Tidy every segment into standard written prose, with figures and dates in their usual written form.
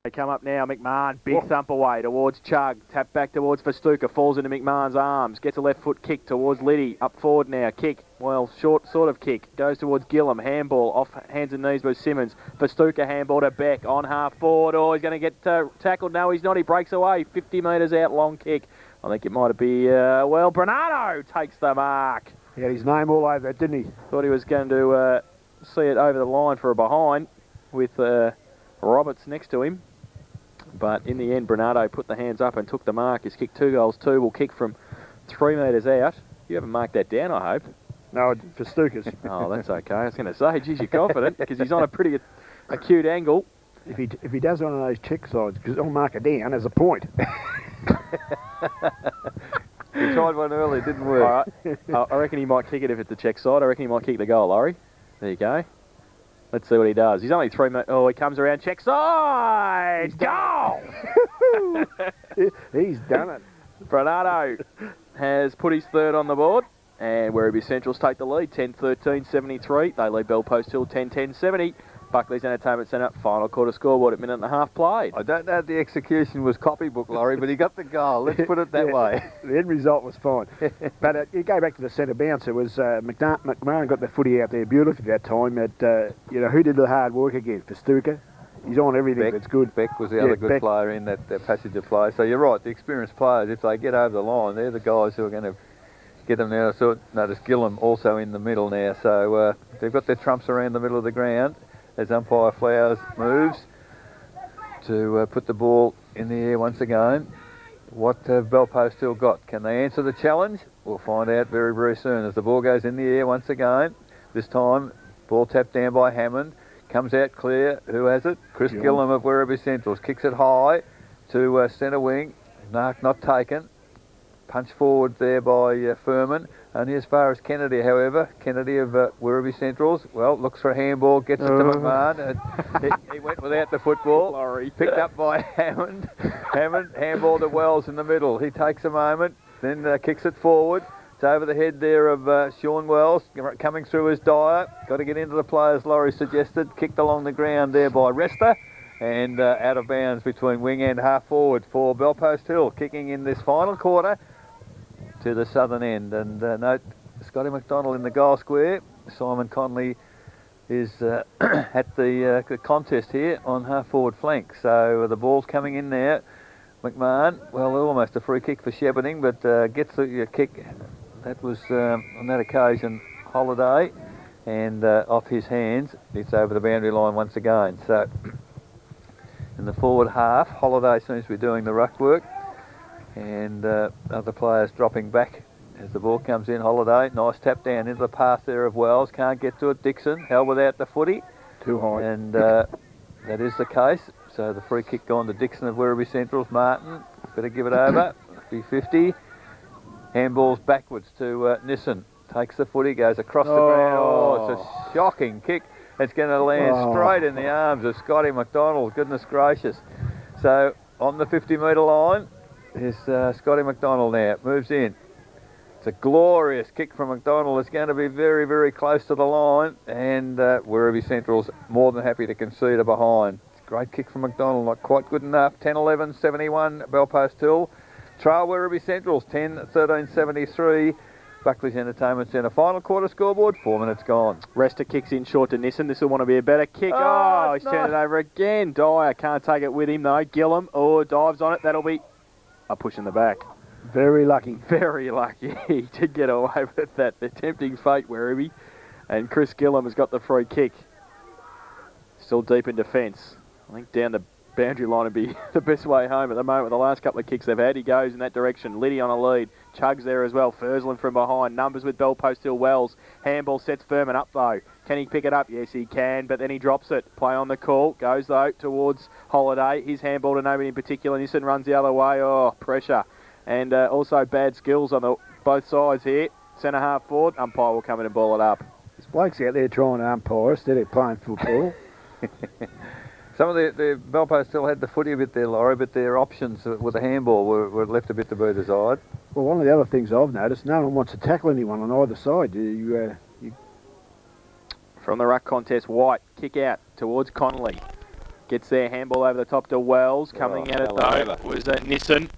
They come up now, McMahon, big thump away towards Chug, tap back towards Festuca, falls into McMahon's arms, gets a left foot kick towards Liddy, up forward now, kick, well, short sort of kick, goes towards Gillum, handball, off hands and knees with Simmons, Festuca handball to Beck, on half forward, he's going to get tackled, no he's not, he breaks away, 50 metres out, long kick, I think it might be, Bernardo takes the mark. He had his name all over it, didn't he? Thought he was going to see it over the line for a behind with Roberts next to him. But in the end, Bernardo put the hands up and took the mark. He's kicked 2 goals, 2 will kick from 3 metres out. You haven't marked that down, I hope. No, for Stukas. Oh, that's okay. I was going to say, geez, you're confident because he's on a pretty acute angle. If he does one of those check sides, because I'll mark it down as a point. He tried one early, didn't work. All right. I reckon he might kick it if it's a check side. I reckon he might kick the goal, Laurie. There you go. Let's see what he does. He's only 3 metres. Oh, he comes around, check side. Goal! He's done it. Bernardo has put his third on the board. And Werribee Centrals take the lead, 10-13-73. They lead Bellpost Hill 10-10-70. Buckley's Entertainment Centre, final quarter scoreboard at minute and a half played. I don't know if the execution was copybook, Laurie, but he got the goal. Let's put it that way. The end result was fine. But you go back to the centre bounce. It was McMahon got the footy out there beautifully that time. Who did the hard work again? Festuca. He's on everything that's good. Beck was the other good player in that passage of play. So you're right, the experienced players, if they get over the line, they're the guys who are going to get them now. So notice Gillum also in the middle now. So they've got their trumps around the middle of the ground as umpire Flowers moves to put the ball in the air once again. What have Bellpost still got? Can they answer the challenge? We'll find out very, very soon as the ball goes in the air once again. This time, ball tapped down by Hammond. Comes out clear. Who has it? Chris Gillum of Werribee Centrals. Kicks it high to centre wing. Mark not taken. Punch forward there by Furman. Only as far as Kennedy, however. Kennedy of Werribee Centrals. Well, looks for a handball, gets it to McMahon. He went without the football. Laurie. Picked up by Hammond. Hammond, handball to Wells in the middle. He takes a moment, then kicks it forward. It's over the head there of Sean Wells, coming through as Dyer. Got to get into the players, Laurie suggested. Kicked along the ground there by Rester. And out of bounds between wing and half forward for Bellpost Hill. Kicking in this final quarter to the southern end. And note Scotty McDonald in the goal square. Simon Conley is at the contest here on half forward flank. So the ball's coming in there. McMahon, well, almost a free kick for Shepherding, but gets the kick. That was on that occasion Holiday, and off his hands it's over the boundary line once again. So in the forward half, Holiday seems to be doing the ruck work, and other players dropping back as the ball comes in. Holiday, nice tap down into the path there of Wells, can't get to it. Dixon held without the footy, too high, and that is the case. So the free kick gone to Dixon of Werribee Centrals. Martin, better give it over. Must be 50. Handballs backwards to Nissen. Takes the footy, goes across the ground. Oh, it's a shocking kick. It's going to land straight in the arms of Scotty McDonald. Goodness gracious. So on the 50-metre line is Scotty McDonald now. Moves in. It's a glorious kick from McDonald. It's going to be very, very close to the line. And Werribee Central's more than happy to concede a behind. Great kick from McDonald, not quite good enough. 10-11-71, Bellpost Hill. Trail Werribee Centrals, 10-13-73. Buckley's Entertainment Centre. Final quarter scoreboard, 4 minutes gone. Rester kicks in short to Nissen. This will want to be a better kick. Oh, he's turned it over again. Dyer can't take it with him though. Gillum, dives on it. That'll be a push in the back. Very lucky. Very lucky to get away with that. The tempting fate, Werribee. And Chris Gillum has got the free kick. Still deep in defence. I think down the boundary line would be the best way home at the moment with the last couple of kicks they've had. He goes in that direction. Liddy on a lead. Chugs there as well. Fursland from behind. Numbers with Bellpost Hill. Wells. Handball sets Furman up though. Can he pick it up? Yes, he can, but then he drops it. Play on the call. Goes though towards Holiday. His handball to nobody in particular. Nissen runs the other way. Oh, pressure. And also bad skills on both sides here. Centre half forward. Umpire will come in and ball it up. There's blokes out there trying to umpire instead of playing football. Some of the Bellpost still had the footy a bit there, Laurie, but their options with the handball were left a bit to be desired. Well, one of the other things I've noticed, no one wants to tackle anyone on either side. From the ruck contest, White, kick out towards Connolly. Gets there, handball over the top to Wells. Coming at it fell though over. was Nissen.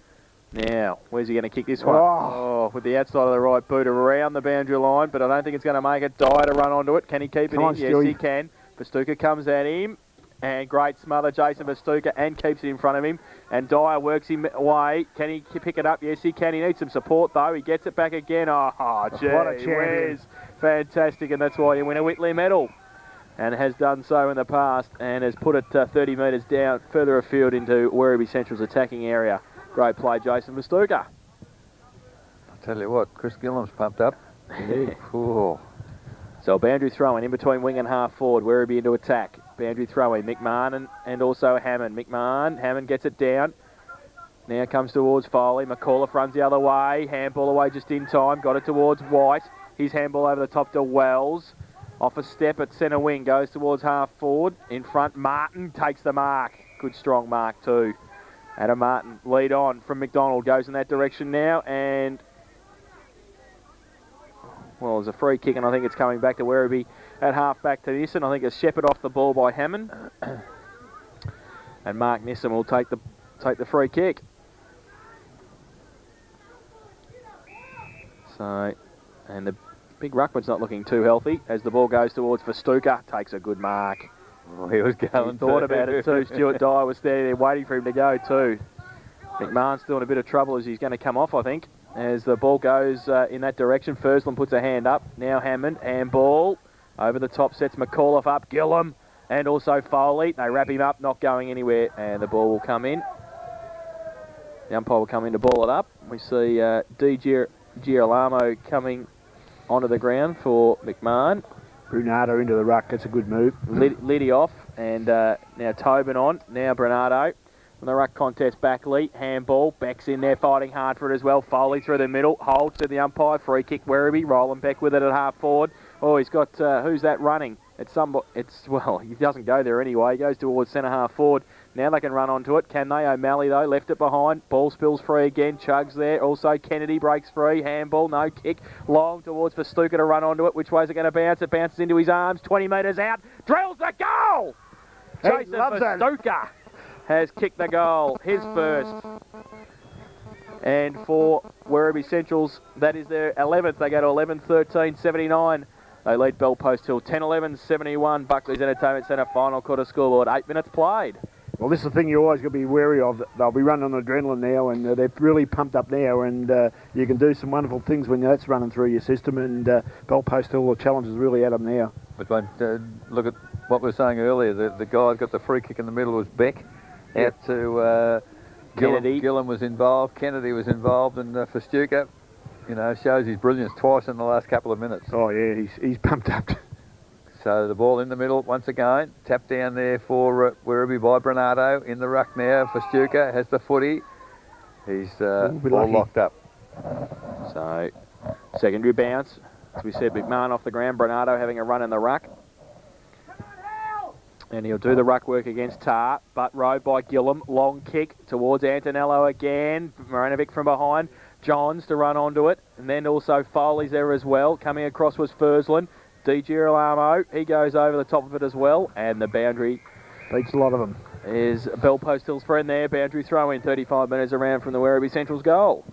Now, where's he going to kick this one? Oh. With the outside of the right boot around the boundary line, but I don't think it's going to make it. Dyer to run onto it. Can he keep it in? Yes, he can. Festuca comes at him. And great smother, Jason Festuca, and keeps it in front of him. And Dyer works him away. Can he pick it up? Yes, he can. He needs some support, though. He gets it back again. Oh, gee what a champion. whiz. Fantastic, and that's why you win a Whitley medal. And has done so in the past and has put it 30 metres down, further afield into Werribee Central's attacking area. Great play, Jason Festuca. I'll tell you what, Chris Gillam's pumped up. Cool. So a boundary throw-in in between wing and half forward. Werribee into attack. Boundary throw-in. McMahon and also Hammond. Hammond gets it down. Now comes towards Foley. McAuliffe runs the other way. Handball away just in time. Got it towards White. His handball over the top to Wells. Off a step at centre wing. Goes towards half forward. In front, Martin takes the mark. Good strong mark too. Adam Martin lead on from McDonald. Goes in that direction now and... Well, there's a free kick, and I think it's coming back to Werribee at half back to Nissen. I think it's shepherd off the ball by Hammond. And Mark Nissen will take the free kick. So, and the big ruckman's not looking too healthy as the ball goes towards Festuca. Takes a good mark. Oh, he was going. He thought about it too. Stuart Dyer was standing there waiting for him to go too. McMahon's still in a bit of trouble as he's going to come off, I think. As the ball goes in that direction, Fursland puts a hand up. Now Hammond, handball. Over the top, sets McAuliffe up. Gillam and also Foley. They wrap him up, not going anywhere. And the ball will come in. The umpire will come in to ball it up. We see D. Girolamo coming onto the ground for McMahon. Brunado into the ruck, that's a good move. Liddy off, and now Tobin on. Now Bernardo. From the ruck contest, Backley, handball, Beck's in there fighting hard for it as well. Foley through the middle, holds to the umpire, free kick Werribee, Roland Beck with it at half forward. Oh, he's got, who's that running? Well, he doesn't go there anyway, he goes towards centre half forward. Now they can run onto it, can they? O'Malley though, left it behind, ball spills free again, Chugs there. Also Kennedy breaks free, handball, no kick, long towards Festuca to run onto it. Which way's it going to bounce? It bounces into his arms, 20 metres out, drills the goal! Jason Festuca has kicked the goal, his first. And for Werribee Centrals, that is their 11th. They go to 11-13-79. They lead Bell Post Hill 10-11-71. Buckley's Entertainment Centre final quarter scoreboard. 8 minutes played. Well, this is the thing you always got to be wary of. They'll be running on adrenaline now, and they're really pumped up now, and you can do some wonderful things when that's running through your system, and Bell Post Hill, the challenge is really at them now. But look at what we were saying earlier. The guy who got the free kick in the middle was Beck. Out to Kennedy. Gillam was involved, Kennedy was involved, and Festuca, shows his brilliance twice in the last couple of minutes. Oh yeah, he's pumped up. So the ball in the middle once again, tapped down there for Werribee by Bernardo in the ruck now. Festuca has the footy. He's all locked up. So secondary bounce. As we said, McMahon off the ground. Bernardo having a run in the ruck. And he'll do the ruck work against Tar, but rode by Gillam. Long kick towards Antonello again. Marinovic from behind. Johns to run onto it. And then also Foley's there as well. Coming across was Fursland. D. Girolamo, he goes over the top of it as well. And the boundary beats a lot of them. Is Bell Post Hill's friend there. Boundary throw in 35 metres around from the Werribee Central's goal.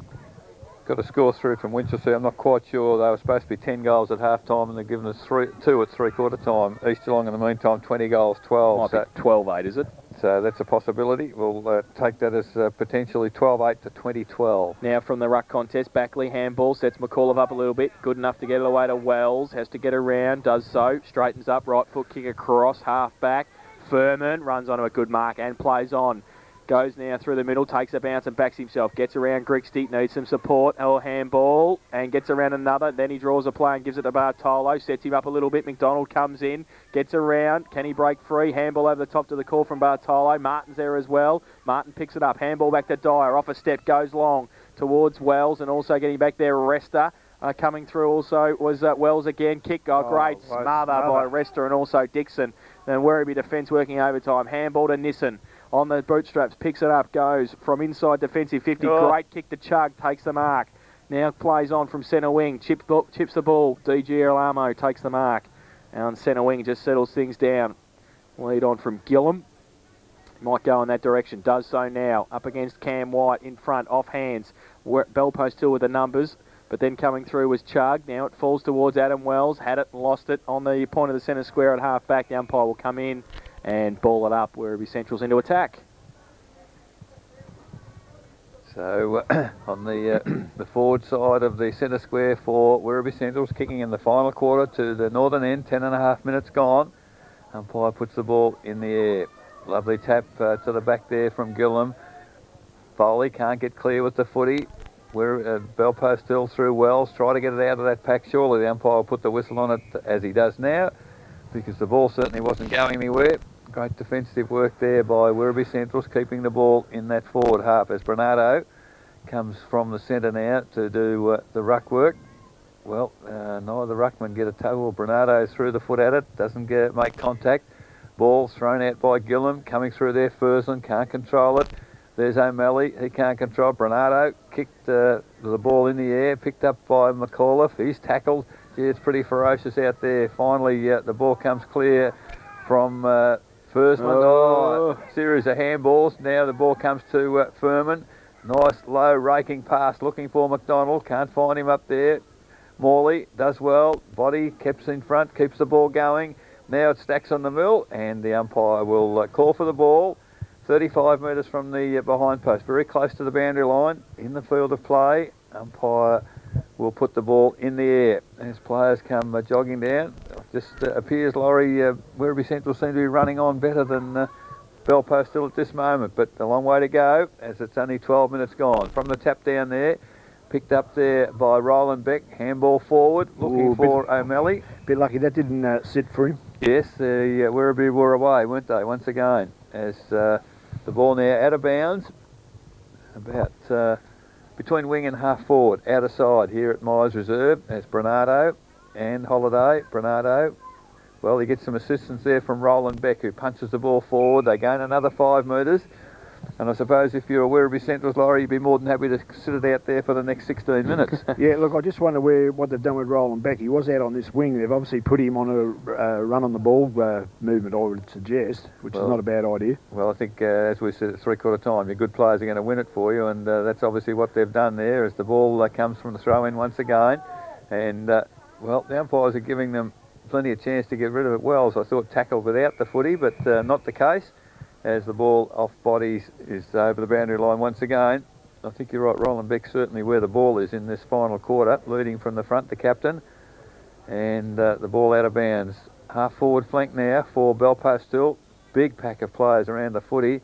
Got a score through from Winchelsea. I'm not quite sure. They were supposed to be 10 goals at half time, and they've given us 2 at three-quarter time. East Geelong in the meantime, 20 goals, 12. Might be 12-8, is it? So that's a possibility. We'll take that as potentially 12-8 to 20-12. Now from the ruck contest, Backley handball, sets McAuliffe up a little bit. Good enough to get it away to Wells. Has to get around, does so. Straightens up, right foot kick across, half back. Furman runs onto a good mark and plays on. Goes now through the middle, takes a bounce and backs himself. Gets around Grixty, needs some support. Handball, and gets around another. Then he draws a play and gives it to Bartolo. Sets him up a little bit. McDonald comes in, gets around. Can he break free? Handball over the top to the call from Bartolo. Martin's there as well. Martin picks it up. Handball back to Dyer. Off a step, goes long towards Wells, and also getting back there, Resta. Coming through also was Wells again. Kick, great smother by Resta and also Dixon. Then Werribee defence working overtime. Handball to Nissen. On the bootstraps, picks it up, goes from inside defensive 50. Great kick to Chug, takes the mark. Now plays on from centre wing, chips the ball. D. Girolamo takes the mark. And centre wing just settles things down. Lead on from Gillam. Might go in that direction. Does so now. Up against Cam White in front, off hands. Bellpost still with the numbers, but then coming through was Chug. Now it falls towards Adam Wells. Had it and lost it on the point of the centre square at half back. The umpire will come in and ball it up. Werribee Central's into attack. So on the forward side of the centre square for Werribee Central's kicking in the final quarter to the northern end, 10.5 minutes gone. Umpire puts the ball in the air. Lovely tap to the back there from Gillam. Foley can't get clear with the footy. Bellpost still through Wells. Try to get it out of that pack. Surely the umpire will put the whistle on it as he does now, because the ball certainly wasn't going anywhere. Great defensive work there by Werribee Central's, keeping the ball in that forward half as Bernardo comes from the centre now to do the ruck work. Well, neither ruckman get a toe, or Bernardo threw the foot at it, doesn't make contact. Ball thrown out by Gillam, coming through there. Fursland can't control it. There's O'Malley, he can't control. Bernardo kicked the ball in the air, picked up by McAuliffe. He's tackled. Gee, it's pretty ferocious out there. Finally, the ball comes clear from Fursland. Series of handballs. Now the ball comes to Furman. Nice low raking pass looking for McDonald. Can't find him up there. Morley does well. Body keeps in front, keeps the ball going. Now it stacks on the mill, and the umpire will call for the ball. 35 metres from the behind post, very close to the boundary line, in the field of play. Umpire will put the ball in the air as players come jogging down. Just appears, Laurie, Werribee Central seem to be running on better than Bellpost still at this moment, but a long way to go as it's only 12 minutes gone. From the tap down there, picked up there by Roland Beck, handball forward, looking for O'Malley. Bit lucky that didn't sit for him. Yes, the Werribee were away, weren't they, once again, as the ball now out of bounds, about between wing and half forward, out of side here at Myers Reserve, as Bernardo and Holiday. Bernardo, well, he gets some assistance there from Roland Beck, who punches the ball forward. They gain another 5 metres. And I suppose if you're a Werribee Central's, Laurie, you'd be more than happy to sit it out there for the next 16 minutes. Yeah, look, I just wonder what they've done with Roland Beck. He was out on this wing. They've obviously put him on a run on the ball movement, I would suggest, which is not a bad idea. Well, I think, as we said at three-quarter time, your good players are going to win it for you, and that's obviously what they've done there, as the ball comes from the throw-in once again. And, well, the umpires are giving them plenty of chance to get rid of it. Wells, I thought, tackled without the footy, but not the case, as the ball off bodies is over the boundary line once again. I think you're right, Roland Beck certainly where the ball is in this final quarter, leading from the front, the captain, and the ball out of bounds. Half forward flank now for Bellpost still. Big pack of players around the footy.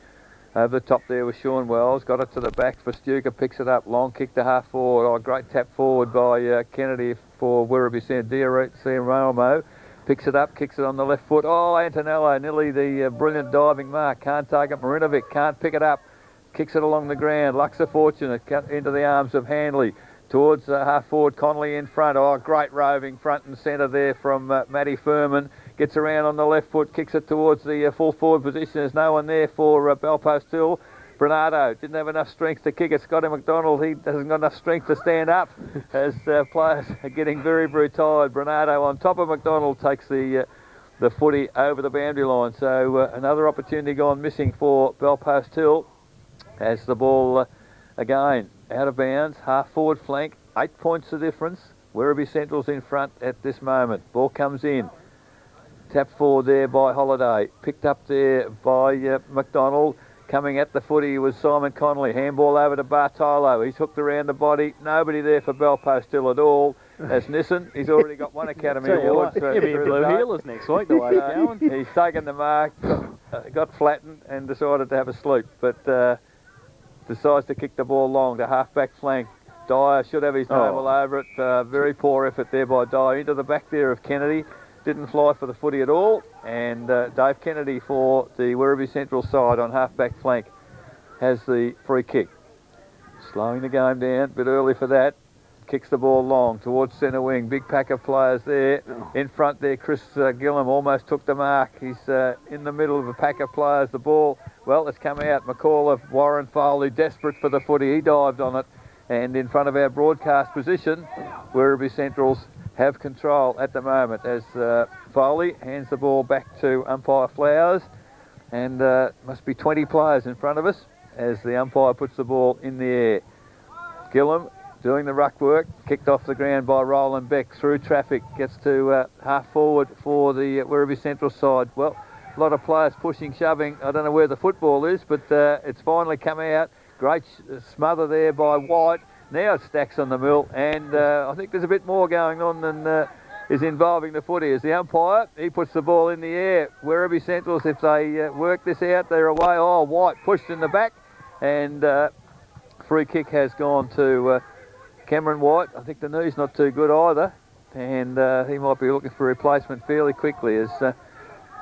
Over the top there was Sean Wells, got it to the back for Stuker, picks it up, long kick to half forward. Oh, great tap forward by Kennedy for Werribee Central. Picks it up, kicks it on the left foot. Oh, Antonello, nearly the brilliant diving mark. Can't target Marinovic, can't pick it up. Kicks it along the ground. Luxor fortunate, cut into the arms of Handley. Towards half forward, Connolly in front. Oh, great roving front and centre there from Matty Furman. Gets around on the left foot, kicks it towards the full forward position. There's no one there for Bellpost still. Bernardo didn't have enough strength to kick it. Scotty McDonald, he hasn't got enough strength to stand up as players are getting very, very tired. Bernardo on top of McDonald takes the footy over the boundary line. So another opportunity gone missing for Bellpost Hill as the ball again out of bounds. Half forward flank, 8 points the difference. Werribee Central's in front at this moment. Ball comes in. Tap forward there by Holiday. Picked up there by McDonald. Coming at the footy was Simon Connolly. Handball over to Bartolo. He's hooked around the body. Nobody there for Bellpost still at all. As Nissen, he's already got one Academy Award. He'll be in blue heelers next week, the way he's going. He's taken the mark, got flattened and decided to have a sleep. But decides to kick the ball long to half-back flank. Dyer should have his name all over it. Very poor effort there by Dyer. Into the back there of Kennedy. Didn't fly for the footy at all, and Dave Kennedy for the Werribee Central side on half-back flank has the free kick. Slowing the game down, a bit early for that. Kicks the ball long towards centre wing. Big pack of players there. In front there, Chris Gillam almost took the mark. He's in the middle of a pack of players. The ball, well, it's come out. McAuliffe, Warren Foley, desperate for the footy. He dived on it, and in front of our broadcast position, Werribee Central's have control at the moment as Foley hands the ball back to umpire Flowers, and must be 20 players in front of us as the umpire puts the ball in the air. Gillum doing the ruck work, kicked off the ground by Roland Beck through traffic, gets to half forward for the Werribee Central side. Well, a lot of players pushing, shoving. I don't know where the football is, but it's finally come out. Great smother there by White. Now it stacks on the mill, and I think there's a bit more going on than is involving the footy. As the umpire, he puts the ball in the air. Werribee Centrals, if they work this out, they're away. Oh, White pushed in the back, and free kick has gone to Cameron White. I think the knee's not too good either, and he might be looking for a replacement fairly quickly, as a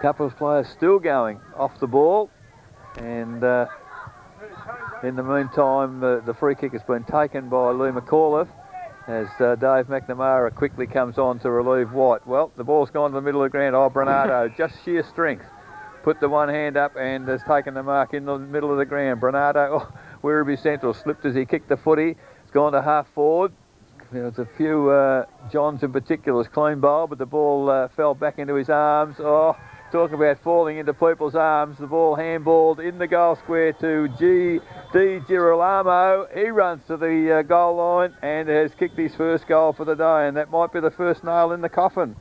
couple of players still going off the ball, and in the meantime the free kick has been taken by Lou McAuliffe as Dave McNamara quickly comes on to relieve White. Well, the ball's gone to the middle of the ground. Oh, Bernardo, just sheer strength, put the one hand up and has taken the mark in the middle of the ground. Bernardo, Werribee Central, slipped as he kicked the footy. It's gone to half forward. There's a few, Johns in particular, clean bowl, but the ball fell back into his arms. Oh, talking about falling into people's arms. The ball handballed in the goal square to G.D. Girolamo. He runs to the goal line and has kicked his first goal for the day, and that might be the first nail in the coffin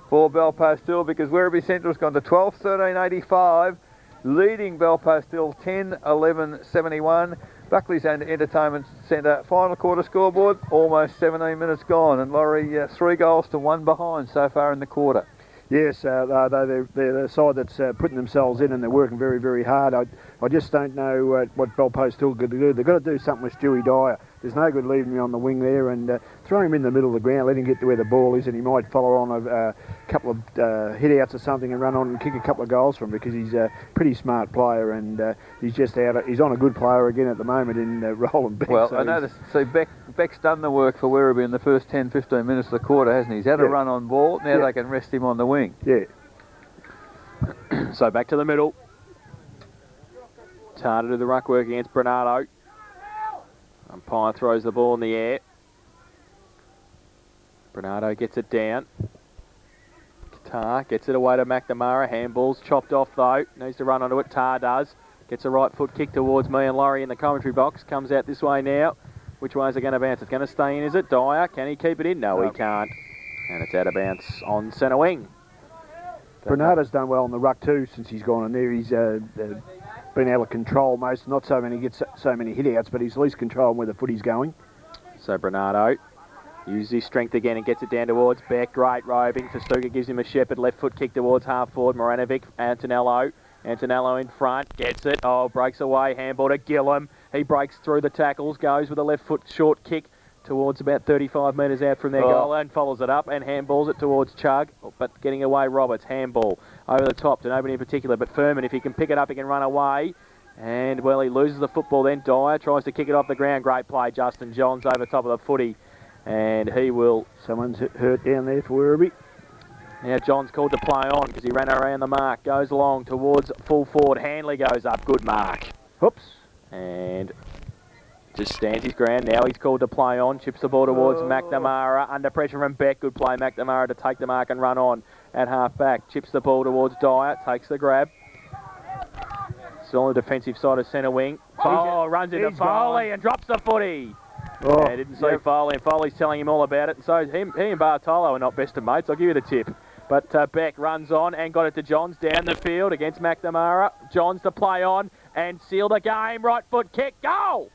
for Belpastil, because Werribee Central's gone to 12-13-85, leading Belpastil 10-11-71. Buckley's Entertainment Centre final quarter scoreboard, almost 17 minutes gone, and Laurie 3 goals to 1 behind so far in the quarter. Yes, they're the side that's putting themselves in, and they're working very, very hard. I just don't know what Belpastil going to do. They've got to do something with Stewie Dyer. There's no good leaving him on the wing there, and throw him in the middle of the ground, let him get to where the ball is, and he might follow on a couple of hit-outs or something and run on and kick a couple of goals from him, because he's a pretty smart player, and he's just he's on a good player again at the moment in Roland Beck. Well, so I noticed, so Beck's done the work for Werribee in the first 10-15 minutes of the quarter, hasn't he? He's had a run on ball, now they can rest him on the wing. Yeah. So back to the middle. Tata to the ruck work against Bernardo. Umpire throws the ball in the air. Bernardo gets it down. Tar gets it away to McNamara. Handball's chopped off though. Needs to run onto it. Tar does. Gets a right foot kick towards me and Laurie in the commentary box. Comes out this way now. Which way is it going to bounce? It's going to stay in, is it? Dyer, can he keep it in? No, he can't. And it's out of bounce on centre wing. Bernardo's done well on the ruck too since he's gone in there. He's been able to control most, not so many gets so many hit-outs, but he's at least controlling where the footy's going. So Bernardo uses his strength again and gets it down towards Beck. Great roving. Festuca gives him a shepherd. Left foot kick towards half forward. Moranovic, Antonello in front. Gets it. Oh, breaks away. Handball to Gillum. He breaks through the tackles. Goes with a left foot short kick towards about 35 metres out from their goal and follows it up and handballs it towards Chug, but getting away Roberts. Handball over the top to nobody in particular, but Furman, if he can pick it up, he can run away. And, well, he loses the football then. Dyer tries to kick it off the ground. Great play, Justin Johns over top of the footy. And he will... Someone's hurt down there for Werribee. Now John's called to play on because he ran around the mark. Goes along towards full forward. Hanley goes up. Good mark. Whoops. And just stands his ground. Now he's called to play on. Chips the ball towards McNamara. Under pressure from Beck. Good play, McNamara, to take the mark and run on at half back. Chips the ball towards Dyer. Takes the grab. Still on the defensive side of centre wing. Oh, runs into Foley and drops the footy. Oh, yeah, didn't see Foley, and Foley's telling him all about it. And so he and Bartolo are not best of mates. I'll give you the tip. But Beck runs on and got it to Johns down the field against McNamara. Johns to play on and seal the game. Right foot kick. Goal!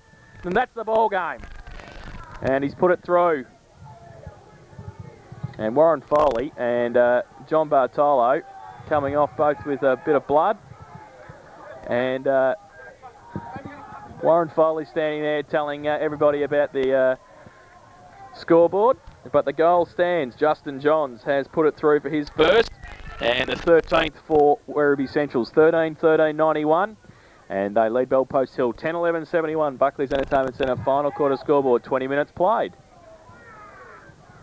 And that's the ball game. And he's put it through. And Warren Foley and John Bartolo coming off both with a bit of blood. And Warren Foley standing there telling everybody about the scoreboard. But the goal stands. Justin Johns has put it through for his first. And the 13th for Werribee Centrals. 13-13-91. And they lead Belpost Hill 10-11-71. Buckley's Entertainment Centre final quarter scoreboard. 20 minutes played.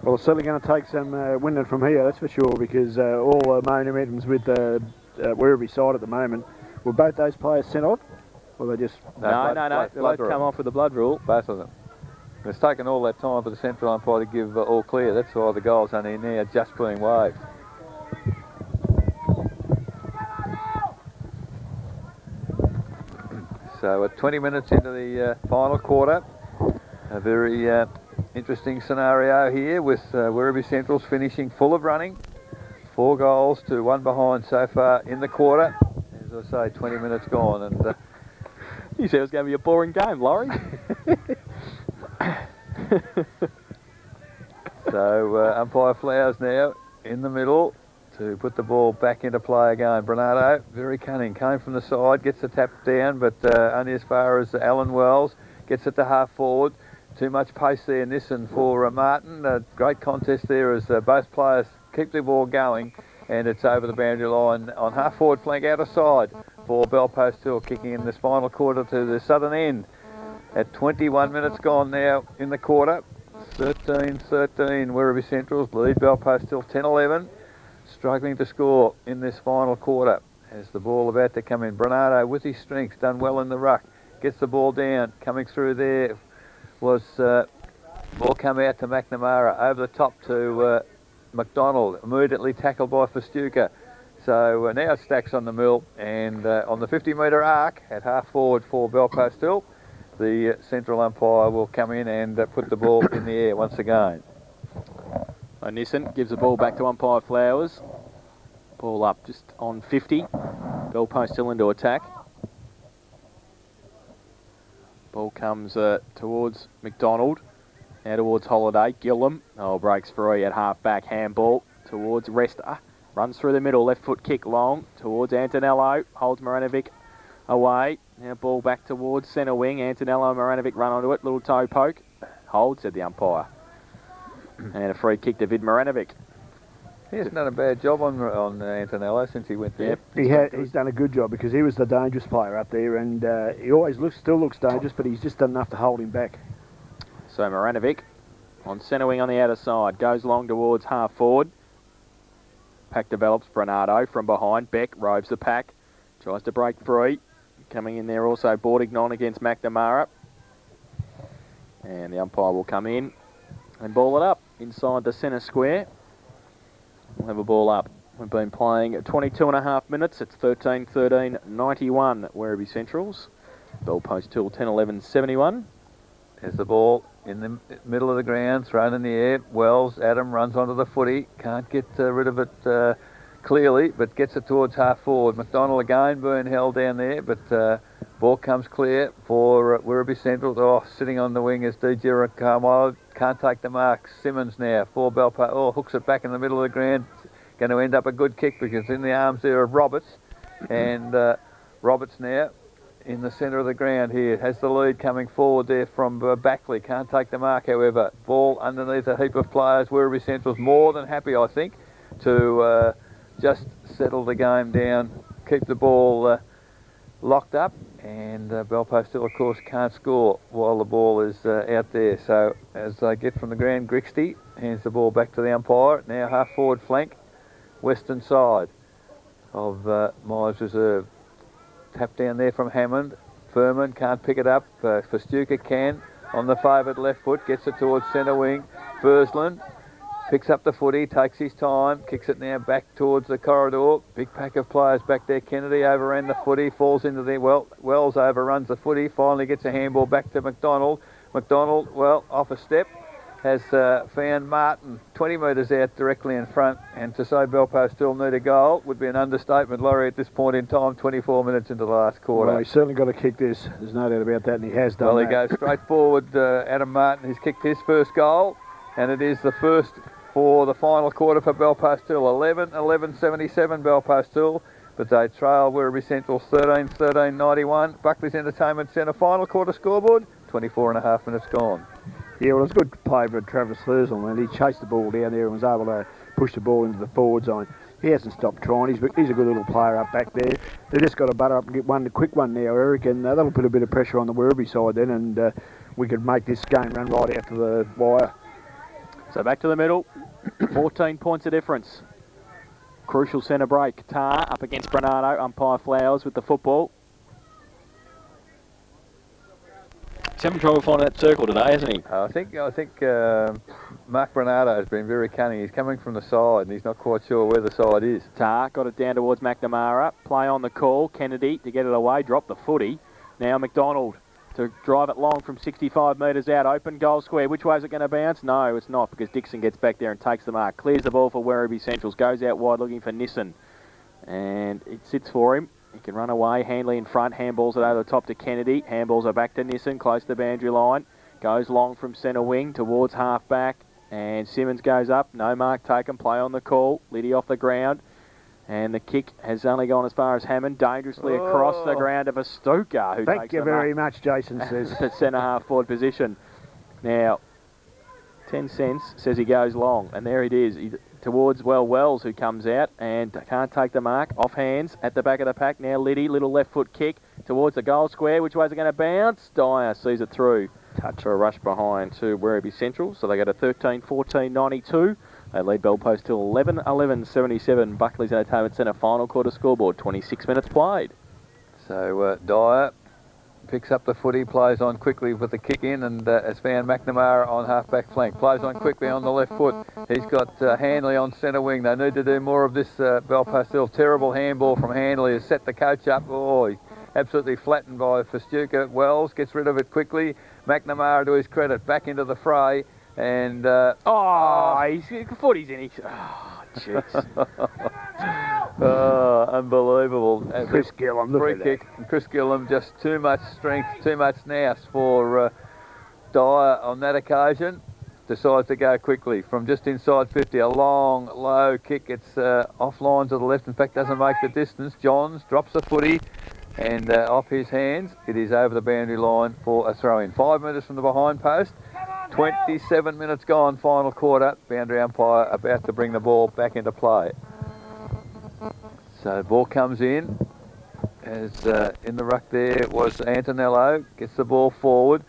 Well, it's certainly going to take some winning from here, that's for sure, because all momentum's with the Werribee side at the moment. Were both those players sent off? Or they just... No. They both come off with the blood rule. Both of them. It's taken all that time for the central umpire to give all clear. That's why the goal's only now just being waved. So 20 minutes into the final quarter. A very interesting scenario here with Werribee Central's finishing full of running. 4 goals to 1 behind so far in the quarter. As I say, 20 minutes gone. And you said it was going to be a boring game, Laurie. So umpire Flowers now in the middle to put the ball back into play again. Bernardo, very cunning, came from the side, gets the tap down, but only as far as Alan Wells, gets it to half forward. Too much pace there in this, and for Martin, a great contest there as both players keep the ball going, and it's over the boundary line on half forward flank out of side for Belpost Hill, kicking in this final quarter to the southern end. At 21 minutes gone now in the quarter, 13-13, Werribee Central's lead Belpost Hill 10-11. Struggling to score in this final quarter as the ball about to come in. Bernardo with his strengths done well in the ruck, gets the ball down, coming through there was ball come out to McNamara, over the top to McDonald, immediately tackled by Festuca. So now it stacks on the mill, and on the 50-metre arc at half forward for Belpost Hill, the central umpire will come in and put the ball in the air once again. Nissen gives the ball back to umpire Flowers. Ball up just on 50. Belpost still into attack. Ball comes towards McDonald. Now towards Holiday. Gillam. Oh, breaks free at half back. Handball towards Resta. Runs through the middle. Left foot kick long towards Antonello. Holds Maranovic away. Now ball back towards centre wing. Antonello and Maranovic run onto it. Little toe poke. Hold, said the umpire. And a free kick to Vid Maranovic. He hasn't done a bad job on Antonello since he went there. Yep. He's done a good job because he was the dangerous player up there, and he always still looks dangerous, but he's just done enough to hold him back. So Maranovic on centre wing on the outer side. Goes long towards half forward. Pack develops. Bernardo from behind. Beck roves the pack. Tries to break free. Coming in there also Bordignon against McNamara. And the umpire will come in and ball it up inside the centre square. We'll have a ball up. We've been playing 22 and a half minutes. It's 13-13, 91 Werribee Centrals. Belpost Hill 10-11, 71. There's the ball in the middle of the ground, thrown in the air. Wells, Adam runs onto the footy. Can't get rid of it clearly, but gets it towards half forward. McDonald again being held down there, but ball comes clear for Werribee Central. Oh, sitting on the wing is DJ Carmelo. Can't take the mark. Simmons now for Belpost. Oh, hooks it back in the middle of the ground. Going to end up a good kick because in the arms there of Roberts. And Roberts now in the centre of the ground here. Has the lead coming forward there from Backley. Can't take the mark, however. Ball underneath a heap of players. Werribee Central's more than happy, I think, to just settle the game down. Keep the ball locked up, and Belpost Hill, of course, can't score while the ball is out there. So as they get from the ground, Grixty hands the ball back to the umpire. Now half forward flank, western side of Myers Reserve. Tap down there from Hammond. Furman can't pick it up. Festuca can on the favoured left foot, gets it towards centre wing. Bursland picks up the footy, takes his time, kicks it now back towards the corridor. Big pack of players back there. Kennedy overran the footy, falls into the... Wells overruns the footy, finally gets a handball back to McDonald. McDonald, well, off a step, has found Martin 20 metres out directly in front, and to say Belpost still need a goal would be an understatement, Laurie, at this point in time, 24 minutes into the last quarter. Well, he's certainly got to kick this. There's no doubt about that, and he has done that. Well, he goes straight forward. Adam Martin has kicked his first goal, and it is the first for the final quarter for Belpost Hill. 11-11-77 Belpost Hill, but they trail Werribee Central 13-13-91. Buckley's Entertainment Centre final quarter scoreboard, 24 and a half minutes gone. Yeah, well, it was a good play for Travis Thursel, and he chased the ball down there and was able to push the ball into the forward zone. He hasn't stopped trying. He's a good little player up back there. They've just got to butter up and get a quick one now, Eric, and that'll put a bit of pressure on the Werribee side then, and we could make this game run right out to the wire. So back to the middle, 14 points of difference. Crucial centre break. Tar up against Bernardo, umpire Flowers with the football. He's having trouble finding that circle today, hasn't he? I think Mark Bernardo has been very cunning. He's coming from the side and he's not quite sure where the side is. Tar got it down towards McNamara. Play on the call. Kennedy to get it away, drop the footy. Now McDonald to drive it long from 65 metres out. Open goal square. Which way is it going to bounce? No, it's not, because Dixon gets back there and takes the mark. Clears the ball for Werribee Centrals. Goes out wide looking for Nissen. And it sits for him. He can run away. Handley in front. Handballs it over the top to Kennedy. Handballs are back to Nissen, close to the boundary line. Goes long from centre wing towards half back. And Simmons goes up. No mark taken. Play on the call. Liddy off the ground. And the kick has only gone as far as Hammond, dangerously across the ground of a Stuka, who Thank takes you the very mark much, Jason says. at centre half forward position. Now, 10 cents says he goes long, and there it is. Towards Wells, who comes out and can't take the mark. Off hands at the back of the pack. Now Liddy, little left foot kick towards the goal square. Which way is it going to bounce? Dyer sees it through. Touch for a rush behind to Werribee Central. So they go to 13-14-92. They lead Bellpost till 11-11-77. Buckley's Entertainment Centre final quarter scoreboard. 26 minutes played. So Dyer picks up the footy, plays on quickly with the kick in, and has found McNamara on half-back flank. Plays on quickly on the left foot. He's got Handley on centre wing. They need to do more of this. Bellpost Hill, terrible handball from Handley has set the coach up. Oh, he absolutely flattened by Festuca. Wells gets rid of it quickly. McNamara, to his credit, back into the fray. And Footy's in his. Oh, jeez. Oh, unbelievable. Chris Gillam, look free at kick. And Chris Gillam, just too much strength, too much nous for Dyer on that occasion. Decides to go quickly from just inside 50. A long, low kick. It's off line to the left. In fact, doesn't make the distance. Johns drops the footy. And off his hands, it is over the boundary line for a throw-in. 5 metres from the behind post. 27 minutes gone, final quarter. Boundary umpire about to bring the ball back into play. So the ball comes in. As in the ruck there was Antonello. Gets the ball forward.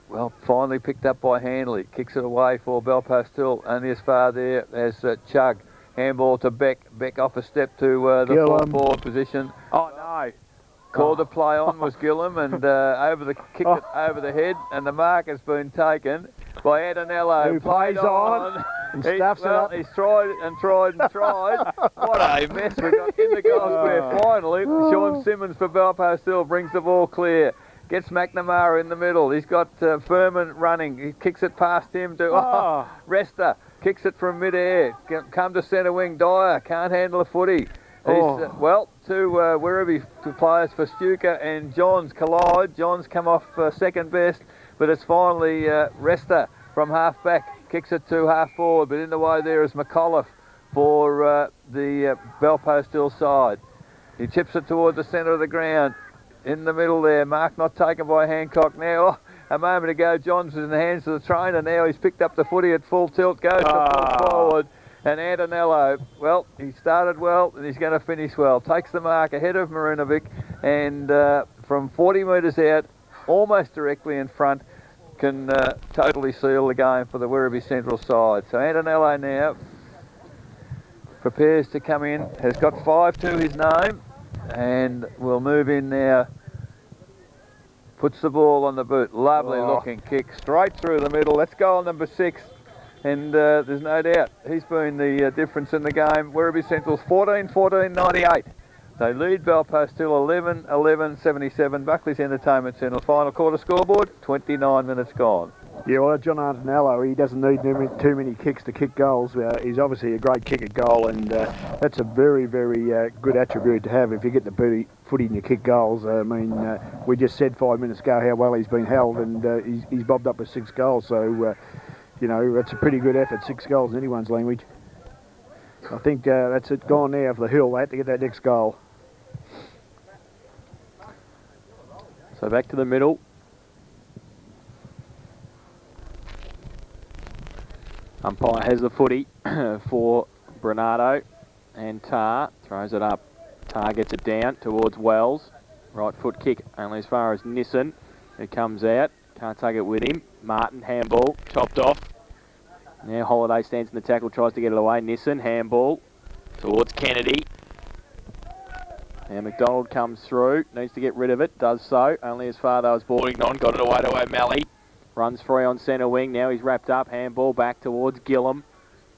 Well, finally picked up by Handley. Kicks it away for Bellpost Hill. Only as far there as Chug. Handball to Beck. Beck off a step to the full forward position. Oh, no. Called the play on was Gillam, and kicked it over the head, and the mark has been taken by Antonello. Who plays on and stuffs it up. He's tried and tried and tried. What a mess we got in the goal square. Finally, Sean Simmons for Bellpost Hill brings the ball clear. Gets McNamara in the middle. He's got Furman running. He kicks it past him to Resta. Kicks it from mid-air. Come to centre wing. Dyer can't handle the footy. Two Werribee players for Stuka and Johns collide. Johns come off second best, but it's finally Resta from half back. Kicks it to half forward, but in the way there is McAuliffe for the Bellpost Hill side. He chips it toward the centre of the ground. In the middle there, mark not taken by Hancock now. A moment ago, Johns was in the hands of the trainer. Now he's picked up the footy at full tilt, goes to full forward. And Antonello, well, he started well and he's going to finish well. Takes the mark ahead of Marinovic, and from 40 metres out, almost directly in front, can totally seal the game for the Werribee Central side. So Antonello now prepares to come in, has got 5 to his name, and will move in now. Puts the ball on the boot. Lovely looking kick straight through the middle. Let's go on number 6. And there's no doubt he's been the difference in the game. Werribee Central's 14-14-98. They lead Bellpost Hill 11-11-77. Buckley's Entertainment Centre. Final quarter scoreboard, 29 minutes gone. Yeah, well, John Antonello, he doesn't need too many kicks to kick goals. He's obviously a great kick at goal, and that's a very, very good attribute to have if you get the footy and you kick goals. I mean, we just said 5 minutes ago how well he's been held, and he's bobbed up with 6 goals. So, you know, that's a pretty good effort, 6 goals in anyone's language. I think that's it gone now for the Hill. They have to get that next goal. So back to the middle. Umpire has the footy for Bernardo, and Tar throws it up. Tar gets it down towards Wells. Right foot kick only as far as Nissen, who comes out. Can't take it with him. Martin, handball, chopped off. Now Holiday stands in the tackle, tries to get it away. Nissen, handball towards Kennedy. Now McDonald comes through, needs to get rid of it, does so. Only as far as boarding on, got it away to O'Malley. Runs free on centre wing, now he's wrapped up. Handball back towards Gillam,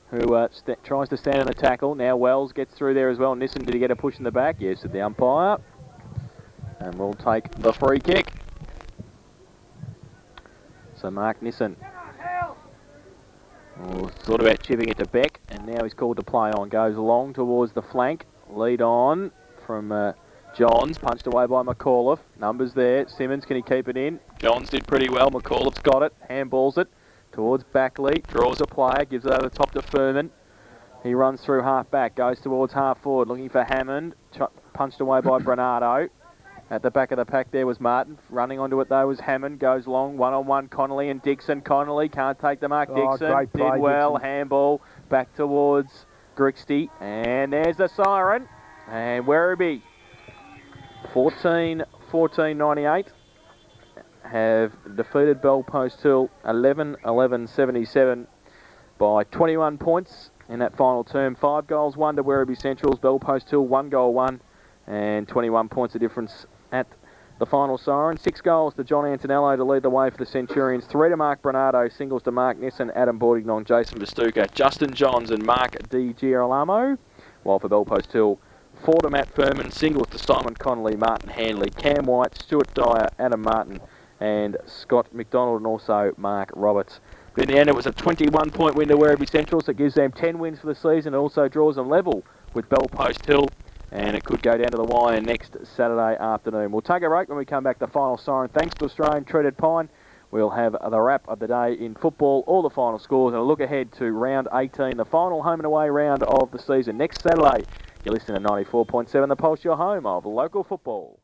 who tries to stand in the tackle. Now Wells gets through there as well. Nissen, did he get a push in the back? Yes, at the umpire. and will take the free kick. So Mark Nissen thought about chipping it to Beck, and now he's called to play on. Goes along towards the flank. Lead on from Johns, punched away by McAuliffe. Numbers there. Simmons, can he keep it in? Johns did pretty well. McAuliffe's got it. Handballs it towards Backley. Draws a player. Gives it over the top to Furman. He runs through half back. Goes towards half forward. Looking for Hammond. Punched away by Bernardo. At the back of the pack there was Martin. Running onto it though was Hammond. Goes long. One-on-one Connolly and Dixon. Connolly can't take the mark. Dixon great play, did well. Dixon. Handball back towards Grixty. And there's the siren. And Werribee 14-98 have defeated Bellpost Hill 11-11-77 by 21 points in that final term. 5 goals, 1 to Werribee Central's. Bellpost Hill 1 goal, 1, and 21 points of difference at the final siren. 6 goals to John Antonello to lead the way for the Centurions. 3 to Mark Bernardo, singles to Mark Nissen, Adam Bordignon, Jason Bastuka, Justin Johns and Mark Di Girolamo. While for Bellpost Hill, 4 to Matt Furman, singles to Simon Connolly, Martin Handley, Cam White, Stuart Dyer, Adam Martin and Scott McDonald, and also Mark Roberts. But in the end, it was a 21-point win to Werribee Central, so it gives them 10 wins for the season and also draws them level with Bellpost Hill, and it could go down to the wire next Saturday afternoon. We'll take a break. When we come back, the final siren. Thanks to Australian Treated Pine. We'll have the wrap of the day in football, all the final scores, and a look ahead to round 18, the final home and away round of the season. Next Saturday, you're listening to 94.7 The Pulse, your home of local football.